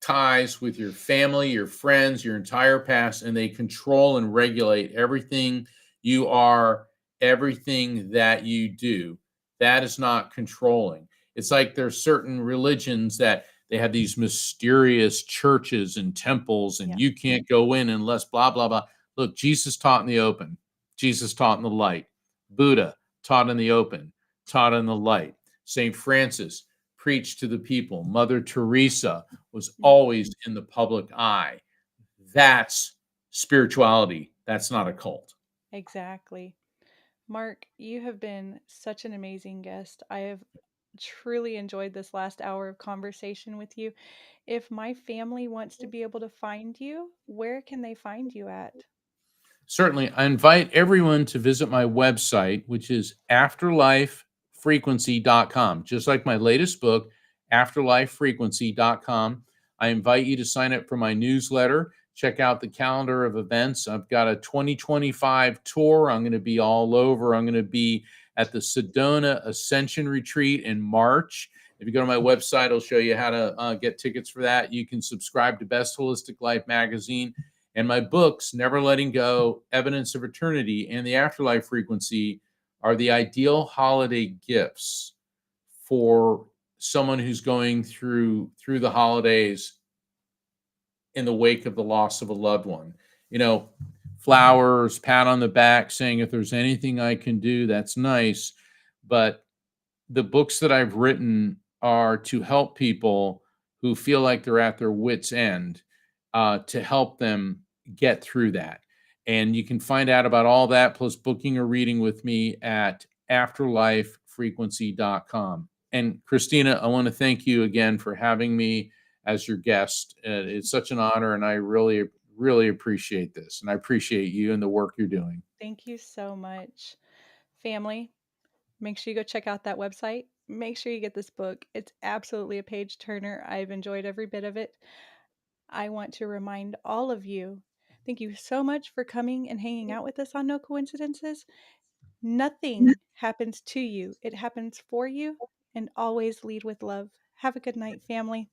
ties with your family, your friends, your entire past, and they control and regulate everything you are, everything that you do. That is not controlling. It's like there's certain religions that they have these mysterious churches and temples, and Yeah, you can't go in unless blah, blah, blah. Look, Jesus taught in the open, Jesus taught in the light, Buddha taught in the open, taught in the light, St. Francis preached to the people, Mother Teresa was yeah, always in the public eye. That's spirituality. That's not a cult. exactly. Mark, you have been such an amazing guest. I have truly enjoyed this last hour of conversation with you. If my family wants to be able to find you, where can they find you at? Certainly, I invite everyone to visit my website, which is afterlifefrequency.com. Just like my latest book, afterlifefrequency.com. I invite you to sign up for my newsletter. Check out the calendar of events. I've got a 2025 tour. I'm going to be all over. I'm going to be at the Sedona Ascension Retreat in March. If you go to my website, I'll show you how to get tickets for that. You can subscribe to Best Holistic Life magazine. And my books, Never Letting Go, Evidence of Eternity, and The Afterlife Frequency, are the ideal holiday gifts for someone who's going through the holidays in the wake of the loss of a loved one. You know, flowers, pat on the back, saying if there's anything I can do, that's nice. But the books that I've written are to help people who feel like they're at their wits' end, to help them get through that. And you can find out about all that plus booking a reading with me at afterlifefrequency.com. And Christina, I want to thank you again for having me as your guest. It's such an honor, and I really, really appreciate this. And I appreciate you and the work you're doing. Thank you so much. Family, make sure you go check out that website. Make sure you get this book. It's absolutely a page turner. I've enjoyed every bit of it. I want to remind all of you, thank you so much for coming and hanging out with us on No Coincidences. Nothing happens to you, it happens for you, and always lead with love. Have a good night, family.